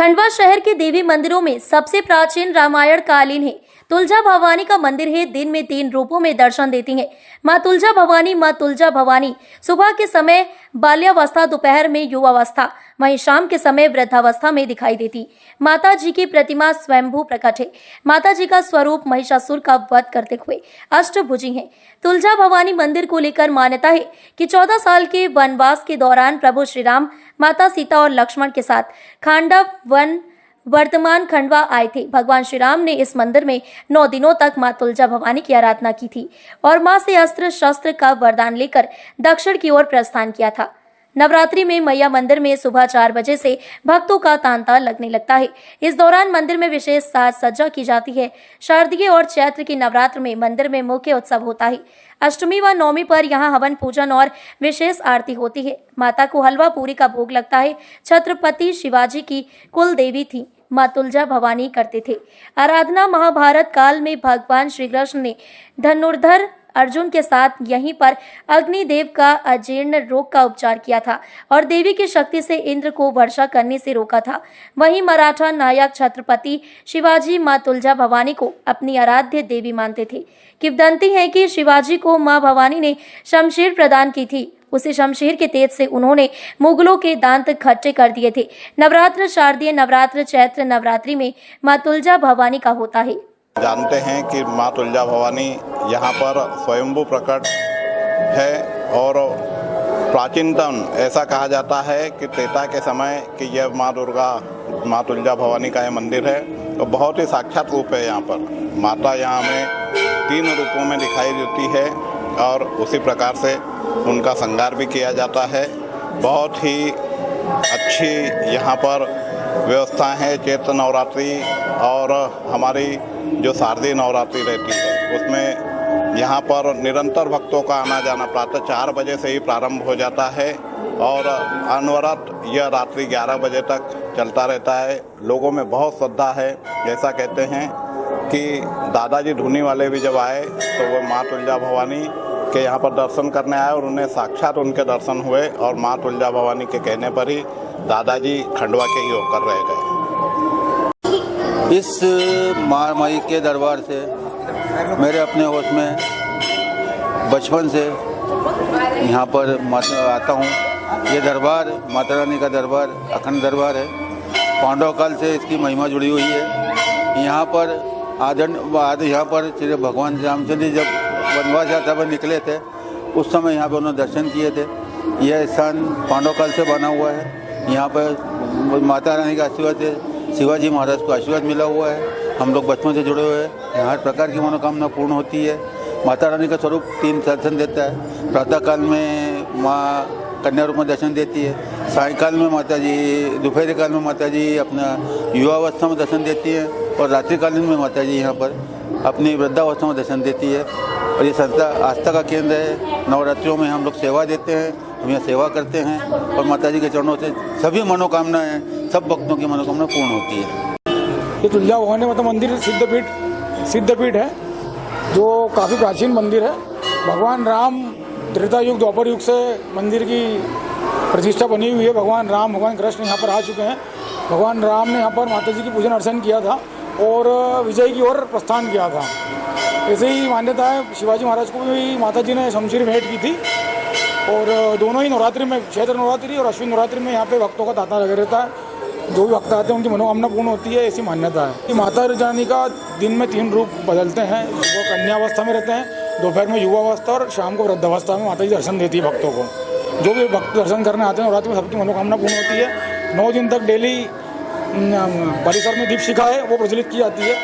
खंडवा शहर के देवी मंदिरों में सबसे प्राचीन रामायण कालीन है तुलजा भवानी का मंदिर है। दिन में 3 रूपों में दर्शन देती हैं माँ तुलजा भवानी। माँ तुलजा भवानी सुबह के समय बाल्यावस्था, दोपहर में युवावस्था, वहीं शाम के समय वृद्धावस्था में दिखाई देती। माता जी की प्रतिमा स्वयंभू प्रकट है। माता जी का स्वरूप महिषासुर का वध करते हुए अष्टभुजी है। तुलजा भवानी मंदिर को लेकर मान्यता है कि 14 साल के वनवास के दौरान प्रभु श्री राम माता सीता और लक्ष्मण के साथ खांडव वन वर्तमान खंडवा आए थे। भगवान श्री राम ने इस मंदिर में 9 दिनों तक मां तुलजा भवानी की आराधना की थी और मां से अस्त्र शस्त्र का वरदान लेकर दक्षिण की ओर प्रस्थान किया था। नवरात्रि में मैया मंदिर में सुबह 4 बजे से भक्तों का तांता लगने लगता है। इस दौरान मंदिर में विशेष साज सज्जा की जाती है। शारदीय और चैत्र की नवरात्र में मंदिर में मुख्य उत्सव होता है। अष्टमी व नवमी पर यहाँ हवन पूजन और विशेष आरती होती है। माता को हलवा पूरी का भोग लगता है। छत्रपति शिवाजी की कुल देवी थी माँ तुलजा भवानी करते थे आराधना। महाभारत काल में भगवान श्री कृष्ण ने धनुर्धर अर्जुन के साथ यहीं पर अग्निदेव का अजीर्ण रोग का उपचार किया था और देवी की शक्ति से इंद्र को वर्षा करने से रोका था। वहीं मराठा नायक छत्रपति शिवाजी मां तुलजा भवानी को अपनी आराध्य देवी मानते थे। किंवदंती है कि शिवाजी को मां भवानी ने शमशीर प्रदान की थी। उसी शमशीर के तेज से उन्होंने मुगलों के दांत खट्टे कर दिए थे। नवरात्र, शारदीय नवरात्र, चैत्र नवरात्रि में मां तुलजा भवानी का होता है। जानते हैं कि माँ तुलजा भवानी यहाँ पर स्वयंभू प्रकट है और प्राचीनतम ऐसा कहा जाता है कि त्रेता के समय कि यह माँ दुर्गा माँ तुलजा भवानी का यह मंदिर है। तो बहुत ही साक्षात रूप है। यहाँ पर माता यहाँ हमें 3 रूपों में दिखाई देती है और उसी प्रकार से उनका श्रृंगार भी किया जाता है। बहुत ही अच्छी यहाँ पर व्यवस्था है। चैत्र नवरात्रि और हमारी जो शारदीय नवरात्रि रहती है उसमें यहाँ पर निरंतर भक्तों का आना जाना प्रातः 4 बजे से ही प्रारंभ हो जाता है और अनवरत यह रात्रि 11 बजे तक चलता रहता है। लोगों में बहुत श्रद्धा है। ऐसा कहते हैं कि दादाजी धूनी वाले भी जब आए तो वो माँ तुलजा भवानी के यहाँ पर दर्शन करने आए और उन्हें साक्षात उनके दर्शन हुए और माँ तुलजा भवानी के कहने पर ही दादाजी खंडवा के ही होकर रह गए। इस माँ माई के दरबार से मेरे अपने होश में बचपन से यहाँ पर आता हूँ। ये दरबार माता रानी का दरबार अखंड दरबार है। पांडव काल से इसकी महिमा जुड़ी हुई है। यहाँ पर यहाँ पर श्री भगवान रामचंद्र जी जब वनवास यात्रा पर निकले थे उस समय यहाँ पर उन्होंने दर्शन किए थे। यह स्थान पांडव काल से बना हुआ है। यहाँ पर माता रानी का आशीर्वाद से शिवाजी महाराज को आशीर्वाद मिला हुआ है। हम लोग बचपन से जुड़े हुए हैं। यहाँ हर प्रकार की मनोकामना पूर्ण होती है। माता रानी का स्वरूप 3 दर्शन देता है। प्रातः काल में माँ कन्या रूप में दर्शन देती है। सायंकाल में माता जी, दोपहर काल में माता जी अपना युवावस्था में दर्शन देती है और रात्रिकालीन में माता जी यहाँ पर अपनी वृद्धावस्था में दर्शन देती है। और ये संस्था आस्था का केंद्र है। नवरात्रियों में हम लोग सेवा देते हैं, हम यहाँ सेवा करते हैं और माता जी के चरणों से सभी मनोकामनाएं, सब भक्तों की मनोकामना पूर्ण होती है। ये तुलजा भवानी माता मंदिर सिद्धपीठ है जो काफ़ी प्राचीन मंदिर है। भगवान राम त्रेता युग द्वापर युग से मंदिर की प्रतिष्ठा बनी हुई है। भगवान राम, भगवान कृष्ण यहाँ पर आ चुके हैं। भगवान राम ने यहाँ पर माता जी की पूजन अर्चन किया था और विजय की ओर प्रस्थान किया था। ऐसे ही मान्यता है शिवाजी महाराज को भी माता जी ने शमशीर भेंट की थी और दोनों ही नवरात्रि में, चैत्र नवरात्रि और अश्विन नवरात्रि में यहाँ पे भक्तों का तांता लगा रहता है। जो भी भक्त आते हैं उनकी मनोकामना पूर्ण होती है, ऐसी मान्यता है। कि माता रानी का दिन में 3 रूप बदलते हैं। वो कन्यावस्था में रहते हैं, दोपहर में युवावस्था और शाम को वृद्धावस्था में माता जी दर्शन देती है भक्तों को। जो भी भक्त दर्शन करने आते हैं नवरात्रि में सबकी मनोकामना पूर्ण होती है। 9 दिन तक डेली परिसर में दीप शिखा है वो प्रज्वलित की जाती है।